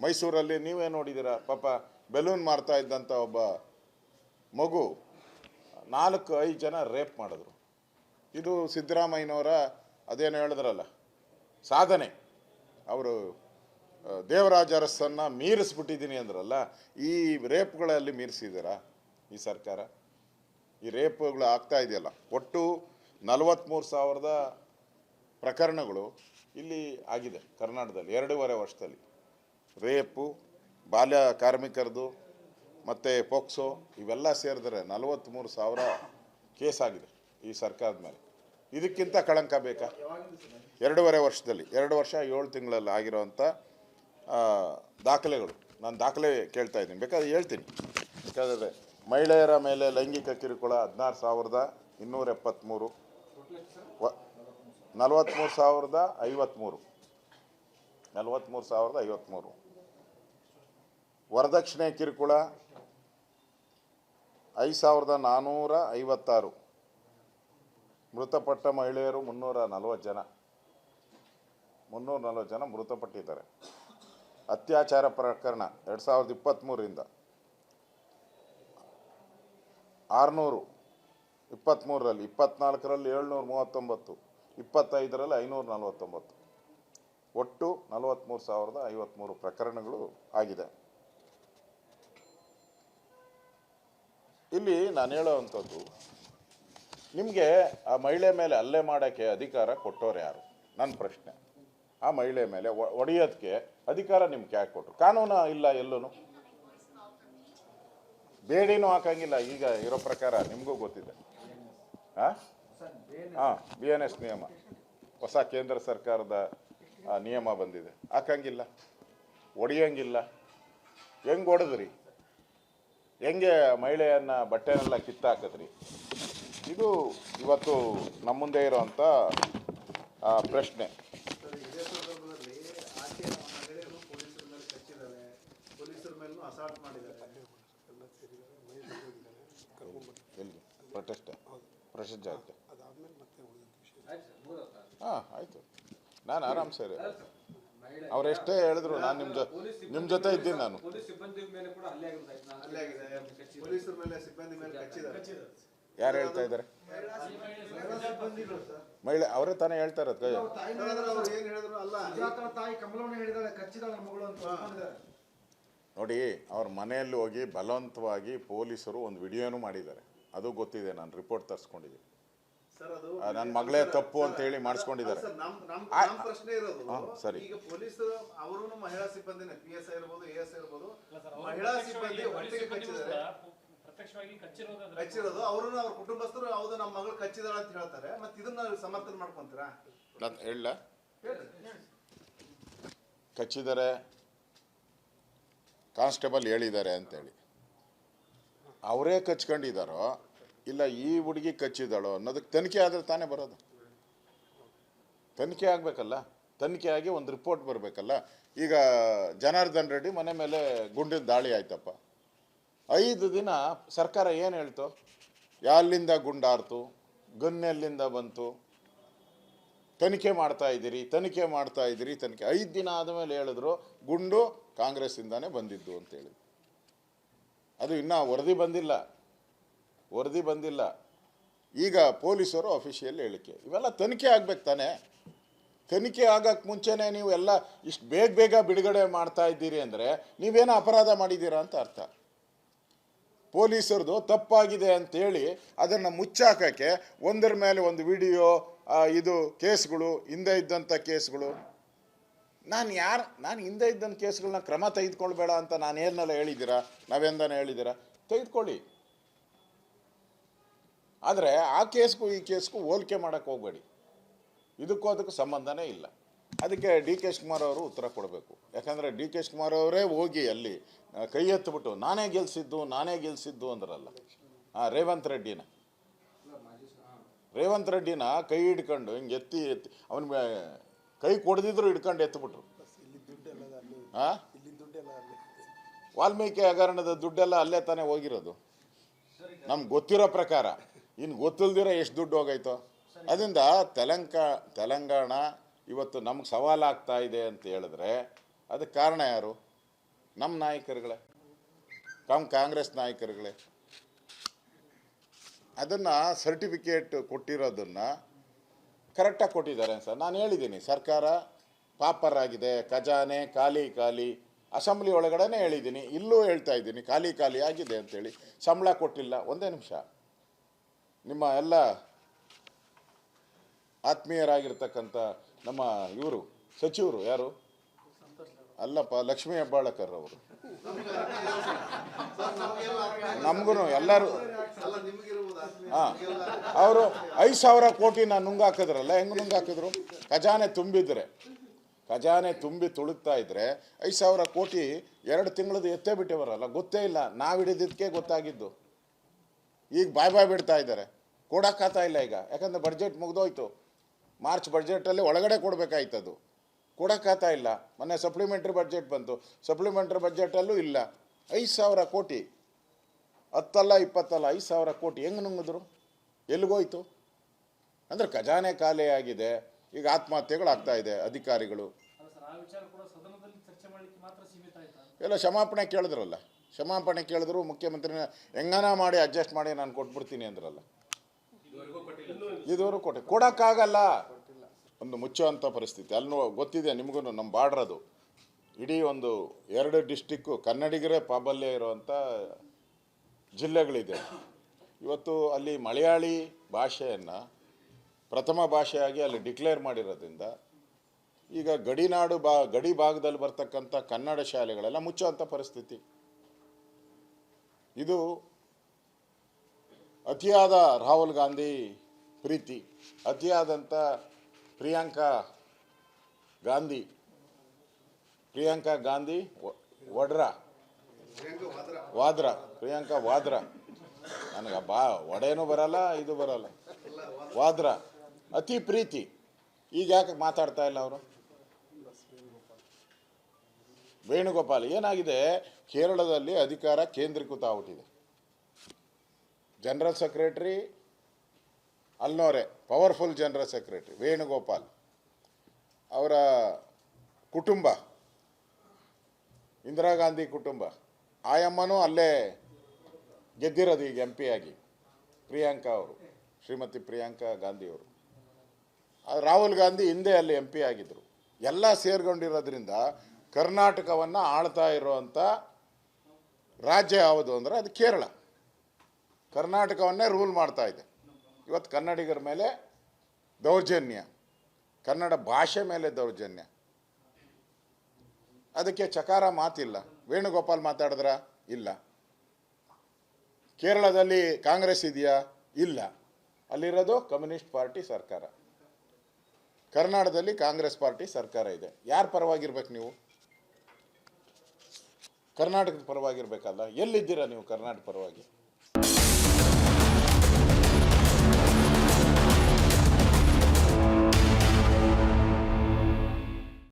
ಮೈಸೂರಲ್ಲಿ ನೀವೇ ನೋಡಿದ್ದೀರಾ, ಪಾಪ ಬೆಲೂನ್ ಮಾರ್ತಾ ಇದ್ದಂಥ ಒಬ್ಬ ಮಗು 4-5 ಜನ ರೇಪ್ ಮಾಡಿದ್ರು. ಇದು ಸಿದ್ದರಾಮಯ್ಯನವರ ಅದೇನು ಹೇಳಿದ್ರಲ್ಲ ಸಾಧನೆ, ಅವರು ದೇವರಾಜ ಅರಸನ್ನು ಮೀರಿಸ್ಬಿಟ್ಟಿದ್ದೀನಿ ಅಂದ್ರಲ್ಲ, ಈ ರೇಪ್ಗಳಲ್ಲಿ ಮೀರಿಸಿದ್ದೀರಾ ಈ ಸರ್ಕಾರ? ಈ ರೇಪ್ಗಳು ಆಗ್ತಾ ಇದೆಯಲ್ಲ, ಒಟ್ಟು 43,000 ಪ್ರಕರಣಗಳು ಇಲ್ಲಿ ಆಗಿದೆ ಕರ್ನಾಟಕದಲ್ಲಿ 2.5 ವರ್ಷದಲ್ಲಿ. ರೇಪು, ಬಾಲ್ಯ ಕಾರ್ಮಿಕರದು ಮತ್ತು ಪೋಕ್ಸೋ ಇವೆಲ್ಲ ಸೇರಿದ್ರೆ 43,000 ಕೇಸ್ ಆಗಿದೆ ಈ ಸರ್ಕಾರದ ಮೇಲೆ. ಇದಕ್ಕಿಂತ ಕಳಂಕ ಬೇಕಾ? 2.5 ವರ್ಷದಲ್ಲಿ, 2 ವರ್ಷ 7 ತಿಂಗಳಲ್ಲಿ ಆಗಿರೋವಂಥ ದಾಖಲೆಗಳು. ನಾನು ದಾಖಲೆ ಕೇಳ್ತಾ ಇದ್ದೀನಿ, ಬೇಕಾದ್ರೆ ಹೇಳ್ತೀನಿ. ಬೇಕಾದರೆ ಮಹಿಳೆಯರ ಮೇಲೆ ಲೈಂಗಿಕ ಕಿರುಕುಳ 16,273, 43,053, 43,053. ವರದಕ್ಷಿಣೆ ಕಿರುಕುಳ 5,456. ಮೃತಪಟ್ಟ ಮಹಿಳೆಯರು 340 ಜನ, 340 ಜನ ಮೃತಪಟ್ಟಿದ್ದಾರೆ. ಅತ್ಯಾಚಾರ ಪ್ರಕರಣ 2023ರಿಂದ 600, 23ರಲ್ಲಿ, 24ರಲ್ಲಿ 739, 25ರಲ್ಲಿ 549, ಒಟ್ಟು 43,053 ಪ್ರಕರಣಗಳು ಆಗಿದೆ. ಇಲ್ಲಿ ನಾನು ಹೇಳೋವಂಥದ್ದು, ನಿಮಗೆ ಆ ಮಹಿಳೆ ಮೇಲೆ ಹಲ್ಲೆ ಮಾಡೋಕ್ಕೆ ಅಧಿಕಾರ ಕೊಟ್ಟವ್ರು ಯಾರು? ನನ್ನ ಪ್ರಶ್ನೆ. ಆ ಮಹಿಳೆ ಮೇಲೆ ಹೊಡೆಯೋದಕ್ಕೆ ಅಧಿಕಾರ ನಿಮ್ಗೆ ಯಾಕೆ ಕೊಟ್ಟರು? ಕಾನೂನು ಇಲ್ಲ ಎಲ್ಲೂ, ಬೇಡಿನೂ ಹಾಕಂಗಿಲ್ಲ ಈಗ ಇರೋ ಪ್ರಕಾರ, ನಿಮಗೂ ಗೊತ್ತಿದೆ. BNS ನಿಯಮ, ಹೊಸ ಕೇಂದ್ರ ಸರ್ಕಾರದ ನಿಯಮ ಬಂದಿದೆ, ಹಾಕಂಗಿಲ್ಲ, ಹೊಡೆಯಂಗಿಲ್ಲ. ಹೆಂಗೆ ಹೊಡೆದ್ರಿ? ಹೆಂಗೆ ಮಹಿಳೆಯನ್ನು ಬಟ್ಟೆನೆಲ್ಲ ಕಿತ್ತಾಕಿದ್ರಿ? ಇದು ಇವತ್ತು ನಮ್ಮ ಮುಂದೆ ಇರೋವಂಥ ಪ್ರಶ್ನೆ. ಪ್ರೊಟೆಸ್ಟ್ ಜಾಗಕ್ಕೆ ಆಯಿತು, ನಾನು ಆರಾಮ್ ಸರ್. ಅವರೆಷ್ಟೇ ಹೇಳಿದ್ರು ನಾನು ನಿಮ್ಮ ಜೊತೆ ಇದ್ದೀನಿ. ನಾನು ಯಾರು ಹೇಳ್ತಾ ಇದ್ದಾರೆ? ಮಹಿಳೆ ಅವರೇ ತಾನೇ ಹೇಳ್ತಾ ಇರೋದು. ನೋಡಿ, ಅವ್ರ ಮನೆಯಲ್ಲಿ ಹೋಗಿ ಬಲವಂತವಾಗಿ ಪೊಲೀಸರು ಒಂದು ವಿಡಿಯೋನು ಮಾಡಿದ್ದಾರೆ, ಅದು ಗೊತ್ತಿದೆ. ನಾನು ರಿಪೋರ್ಟ್ ತರಿಸ್ಕೊಂಡಿದ್ದೀನಿ. ನನ್ನ ಮಗಳೇ ತಪ್ಪು ಅಂತ ಹೇಳಿ ಮಾಡಿಸ್ಕೊಂಡಿದ್ದಾರೆ. ಸರಿ, ಈಗ ಪೊಲೀಸರು ಅವರು ಮಹಿಳಾ ಸಿಬ್ಬಂದಿನೇ, PSI ಇರ್ಬೋದು, ASI ಇರ್ಬೋದು, ಮಹಿಳಾ ಸಿಬ್ಬಂದಿ ಒಟ್ಟಿಗೆ ಕಚ್ಚಿರೋದು ಅವರು, ಅವ್ರ ಕುಟುಂಬಸ್ಥರು ಹೌದು ನಮ್ಮ ಮಗಳು ಕಚ್ಚಿದಾಳ ಅಂತ ಹೇಳ್ತಾರೆ. ಮತ್ತೆ ಇದನ್ನ ಸಮರ್ಥನೆ ಮಾಡ್ಕೊಂತೀರಾ? ನಾನು ಹೇಳ, ಕಚ್ಚಿದ್ದಾರೆ, ಕಾನ್ಸ್ಟೇಬಲ್ ಹೇಳಿದ್ದಾರೆ ಅಂತೇಳಿ ಅವರೇ ಕಚ್ಕೊಂಡಿದ್ದಾರೋ ಇಲ್ಲ ಈ ಹುಡುಗಿ ಕಚ್ಚಿದಾಳೋ ಅನ್ನೋದಕ್ಕೆ ತನಿಖೆ ಆದರೆ ತಾನೇ ಬರೋದು. ತನಿಖೆ ಆಗಬೇಕಲ್ಲ, ತನಿಖೆ ಆಗಿ ಒಂದು ರಿಪೋರ್ಟ್ ಬರಬೇಕಲ್ಲ. ಈಗ ಜನಾರ್ದನ್ ರೆಡ್ಡಿ ಮನೆ ಮೇಲೆ ಗುಂಡಿನ ದಾಳಿ ಆಯ್ತಪ್ಪ, 5 ದಿನ ಸರ್ಕಾರ ಏನು ಹೇಳ್ತು? ಎಲ್ಲಿಂದ ಗುಂಡಾರ್ತು, ಗನ್ನೆಲ್ಲಿಂದ ಬಂತು, ತನಿಖೆ ಮಾಡ್ತಾ ಇದ್ದೀರಿ, ತನಿಖೆ 5 ದಿನ ಆದಮೇಲೆ ಹೇಳಿದ್ರು ಗುಂಡು ಕಾಂಗ್ರೆಸ್ಸಿಂದಾನೇ ಬಂದಿದ್ದು ಅಂತ ಹೇಳಿದ್ರು. ಅದು ಇನ್ನೂ ವರದಿ ಬಂದಿಲ್ಲ. ಈಗ ಪೊಲೀಸರು ಅಫಿಷಿಯಲ್ ಹೇಳಿಕೆ, ಇವೆಲ್ಲ ತನಿಖೆ ಆಗ್ಬೇಕು ತಾನೆ. ತನಿಖೆ ಆಗಕ್ಕೆ ಮುಂಚೆನೇ ನೀವು ಎಲ್ಲ ಇಷ್ಟು ಬೇಗ ಬಿಡುಗಡೆ ಮಾಡ್ತಾ ಇದ್ದೀರಿ ಅಂದರೆ ನೀವೇನೋ ಅಪರಾಧ ಮಾಡಿದ್ದೀರಾ ಅಂತ ಅರ್ಥ. ಪೊಲೀಸರದು ತಪ್ಪಾಗಿದೆ ಅಂತೇಳಿ ಅದನ್ನು ಮುಚ್ಚಾಕೋಕ್ಕೆ ಒಂದರ ಮೇಲೆ ಒಂದು ವಿಡಿಯೋ, ಇದು ಕೇಸ್ಗಳು, ಹಿಂದೆ ಇದ್ದಂಥ ಕೇಸ್ಗಳು. ನಾನು ಹಿಂದೆ ಇದ್ದಂಥ ಕೇಸ್ಗಳನ್ನ ಕ್ರಮ ತೆಗೆದುಕೊಳ್ಬೇಡ ಅಂತ ನಾನು ಏನೆಲ್ಲ ಹೇಳಿದ್ದೀರಾ? ನಾವೆಂದನೇ ಹೇಳಿದ್ದೀರಾ? ತೆಗೆದುಕೊಳ್ಳಿ. ಆದರೆ ಆ ಕೇಸ್ಗೂ ಈ ಕೇಸ್ಗೂ ಹೋಲಿಕೆ ಮಾಡೋಕ್ಕೆ ಹೋಗಬೇಡಿ. ಇದಕ್ಕೂ ಅದಕ್ಕೂ ಸಂಬಂಧನೇ ಇಲ್ಲ. ಅದಕ್ಕೆ DK ಶಿವಕುಮಾರ್ ಅವರು ಉತ್ತರ ಕೊಡಬೇಕು. ಯಾಕಂದರೆ DK ಶಿವಕುಮಾರ್ ಅವರೇ ಹೋಗಿ ಅಲ್ಲಿ ಕೈ ಎತ್ತಿಬಿಟ್ಟು ನಾನೇ ಗೆಲ್ಸಿದ್ದು ಅಂದ್ರಲ್ಲ. ರೇವಂತ್ ರೆಡ್ಡಿನ ಕೈ ಹಿಡ್ಕೊಂಡು ಹಿಂಗೆ ಎತ್ತಿ ಅವನಿಗೆ ಕೈ ಕೊಡದಿದ್ರು ಹಿಡ್ಕೊಂಡು ಎತ್ತಿಬಿಟ್ರು. ವಾಲ್ಮೀಕಿ ಹಗರಣದ ದುಡ್ಡೆಲ್ಲ ಅಲ್ಲೇ ತಾನೇ ಹೋಗಿರೋದು ನಮ್ಗೆ ಗೊತ್ತಿರೋ ಪ್ರಕಾರ. ಇನ್ನು ಗೊತ್ತಿಲ್ದಿರೋ ಎಷ್ಟು ದುಡ್ಡು ಹೋಗೈತೋ. ಅದರಿಂದ ತೆಲಂಗಾಣ ಇವತ್ತು ನಮ್ಗೆ ಸವಾಲಾಗ್ತಾ ಇದೆ ಅಂತ ಹೇಳಿದ್ರೆ ಅದಕ್ಕೆ ಕಾರಣ ಯಾರು? ನಮ್ಮ ನಾಯಕರುಗಳೇ, ಕಾಂಗ್ರೆಸ್ ನಾಯಕರುಗಳೇ. ಅದನ್ನು ಸರ್ಟಿಫಿಕೇಟ್ ಕೊಟ್ಟಿರೋದನ್ನು ಕರೆಕ್ಟಾಗಿ ಕೊಟ್ಟಿದ್ದಾರೆ ಸರ್. ನಾನು ಹೇಳಿದ್ದೀನಿ, ಸರ್ಕಾರ ಪಾಪರ್ ಆಗಿದೆ, ಖಜಾನೆ ಖಾಲಿ. ಅಸೆಂಬ್ಲಿ ಒಳಗಡೆ ಹೇಳಿದ್ದೀನಿ, ಇಲ್ಲೂ ಹೇಳ್ತಾ ಇದ್ದೀನಿ, ಖಾಲಿ ಆಗಿದೆ ಅಂತೇಳಿ. ಸಂಬಳ ಕೊಟ್ಟಿಲ್ಲ. ಒಂದೇ ನಿಮಿಷ, ನಿಮ್ಮ ಎಲ್ಲ ಆತ್ಮೀಯರಾಗಿರ್ತಕ್ಕಂಥ ನಮ್ಮ ಇವರು ಸಚಿವರು ಯಾರು ಅಲ್ಲಪ್ಪ, ಲಕ್ಷ್ಮೀ ಹೆಬ್ಬಾಳಕರ್ ಅವರು, ನಮಗೂ ಎಲ್ಲರೂ ಹಾಂ, ಅವರು 5,000 ಕೋಟಿನ ನುಂಗಾಕಿದ್ರಲ್ಲ. ಹೆಂಗೆ ನುಂಗಾಕಿದ್ರು? ಖಜಾನೆ ತುಂಬಿ ತುಳುಕ್ತಾ ಇದ್ರೆ 5,000 ಕೋಟಿ 2 ತಿಂಗಳದ್ದು ಎತ್ತೇ ಬಿಟ್ಟಿವರಲ್ಲ, ಗೊತ್ತೇ ಇಲ್ಲ. ನಾವು ಹಿಡಿದಿದ್ದಕ್ಕೆ ಗೊತ್ತಾಗಿದ್ದು. ಈಗ ಬಾಯ್ ಬಿಡ್ತಾ ಇದ್ದಾರೆ, ಕೊಡೋಕ್ಕಾಗ್ತಾ ಇಲ್ಲ ಈಗ. ಯಾಕಂದರೆ ಬಡ್ಜೆಟ್ ಮುಗ್ದೋಯ್ತು. ಮಾರ್ಚ್ ಬಡ್ಜೆಟಲ್ಲಿ ಒಳಗಡೆ ಕೊಡಬೇಕಾಯ್ತದು, ಕೊಡೋಕ್ಕಾಗ್ತಾ ಇಲ್ಲ. ಮೊನ್ನೆ ಸಪ್ಲಿಮೆಂಟ್ರಿ ಬಡ್ಜೆಟ್ ಬಂತು, ಸಪ್ಲಿಮೆಂಟ್ರಿ ಬಡ್ಜೆಟಲ್ಲೂ ಇಲ್ಲ. 5,000 ಕೋಟಿ, 10 ಅಲ್ಲ 20 ಅಲ್ಲ, 5,000 ಕೋಟಿ ಹೆಂಗೆ ನುಂಗಿದ್ರು? ಎಲ್ಲಿಗೋಯ್ತು? ಅಂದರೆ ಖಜಾನೆ ಖಾಲಿ ಆಗಿದೆ. ಈಗ ಆತ್ಮಹತ್ಯೆಗಳಾಗ್ತಾ ಇದೆ ಅಧಿಕಾರಿಗಳು. ಎಲ್ಲ ಕ್ಷಮಾಪಣೆ ಕೇಳಿದ್ರಲ್ಲ, ಕ್ಷಮಾಪಣೆ ಕೇಳಿದ್ರು. ಮುಖ್ಯಮಂತ್ರಿನ ಹೆಂಗನ ಮಾಡಿ ಅಡ್ಜಸ್ಟ್ ಮಾಡಿ ನಾನು ಕೊಟ್ಬಿಡ್ತೀನಿ ಅಂದ್ರಲ್ಲ. ಇದುವರೆಗೂ ಕೊಡೋಕ್ಕಾಗಲ್ಲ. ಒಂದು ಮುಚ್ಚುವಂಥ ಪರಿಸ್ಥಿತಿ. ಅಲ್ಲಿ ಗೊತ್ತಿದೆ ನಿಮಗೂ, ನಮ್ಮ ಬಾರ್ಡ್ರ್ ಅದು. ಇಡೀ ಒಂದು 2 ಡಿಸ್ಟಿಕ್ಕು ಕನ್ನಡಿಗರೇ ಪ್ರಾಬಲ್ಯ ಇರುವಂಥ ಜಿಲ್ಲೆಗಳಿದೆ. ಇವತ್ತು ಅಲ್ಲಿ ಮಲಯಾಳಿ ಭಾಷೆಯನ್ನು ಪ್ರಥಮ ಭಾಷೆಯಾಗಿ ಅಲ್ಲಿ ಡಿಕ್ಲೇರ್ ಮಾಡಿರೋದ್ರಿಂದ ಈಗ ಗಡಿ ಭಾಗದಲ್ಲಿ ಬರ್ತಕ್ಕಂಥ ಕನ್ನಡ ಶಾಲೆಗಳೆಲ್ಲ ಮುಚ್ಚುವಂಥ ಪರಿಸ್ಥಿತಿ. ಇದು ಅತಿಯಾದ ರಾಹುಲ್ ಗಾಂಧಿ ಪ್ರೀತಿ, ಅತಿಯಾದಂಥ ಪ್ರಿಯಾಂಕಾ ಗಾಂಧಿ ಪ್ರಿಯಾಂಕಾ ವಾದ್ರಾ, ನನಗೆ ಒಡೆನೂ ಬರಲ್ಲ, ಇದು ಬರಲ್ಲ, ವಾದ್ರಾ ಅತಿ ಪ್ರೀತಿ. ಈಗ ಯಾಕೆ ಮಾತಾಡ್ತಾ ಇಲ್ಲ ಅವರು? ವೇಣುಗೋಪಾಲ್ ಏನಾಗಿದೆ, ಕೇರಳದಲ್ಲಿ ಅಧಿಕಾರ ಕೇಂದ್ರೀಕೃತ ಆಗ್ಬಿಟ್ಟಿದೆ. ಜನರಲ್ ಸೆಕ್ರೆಟರಿ ಅಲ್ನೋರೆ, ಪವರ್ಫುಲ್ ಜನರಲ್ ಸೆಕ್ರೆಟರಿ ವೇಣುಗೋಪಾಲ್. ಅವರ ಕುಟುಂಬ ಇಂದಿರಾ ಗಾಂಧಿ ಕುಟುಂಬ, ಆಯಮ್ಮನೂ ಅಲ್ಲೇ ಗೆದ್ದಿರೋದು ಈಗ MP ಆಗಿ. ಪ್ರಿಯಾಂಕಾ ಅವರು, ಶ್ರೀಮತಿ ಪ್ರಿಯಾಂಕಾ ಗಾಂಧಿ ಅವರು. ರಾಹುಲ್ ಗಾಂಧಿ ಹಿಂದೆ ಅಲ್ಲಿ MP ಆಗಿದ್ದರು. ಎಲ್ಲ ಸೇರ್ಕೊಂಡಿರೋದ್ರಿಂದ ಕರ್ನಾಟಕವನ್ನು ಆಳ್ತಾ ಇರುವಂಥ ರಾಜ್ಯ ಯಾವುದು ಅಂದರೆ ಅದು ಕೇರಳ. ಕರ್ನಾಟಕವನ್ನೇ ರೂಲ್ ಮಾಡ್ತಾ ಇದೆ. ಇವತ್ತು ಕನ್ನಡಿಗರ ಮೇಲೆ ದೌರ್ಜನ್ಯ, ಕನ್ನಡ ಭಾಷೆ ಮೇಲೆ ದೌರ್ಜನ್ಯ. ಅದಕ್ಕೆ ಚಕಾರ ಮಾತಿಲ್ಲ. ವೇಣುಗೋಪಾಲ್ ಮಾತಾಡಿದ್ರ? ಇಲ್ಲ. ಕೇರಳದಲ್ಲಿ ಕಾಂಗ್ರೆಸ್ ಇದೆಯಾ? ಇಲ್ಲ. ಅಲ್ಲಿರೋದು ಕಮ್ಯುನಿಸ್ಟ್ ಪಾರ್ಟಿ ಸರ್ಕಾರ. ಕರ್ನಾಟಕದಲ್ಲಿ ಕಾಂಗ್ರೆಸ್ ಪಾರ್ಟಿ ಸರ್ಕಾರ ಇದೆ. ಯಾರ ಪರವಾಗಿರ್ಬೇಕು ನೀವು? ಕರ್ನಾಟಕದ ಪರವಾಗಿರ್ಬೇಕಲ್ಲ. ಎಲ್ಲಿದ್ದೀರಾ ನೀವು ಕರ್ನಾಟಕ ಪರವಾಗಿ?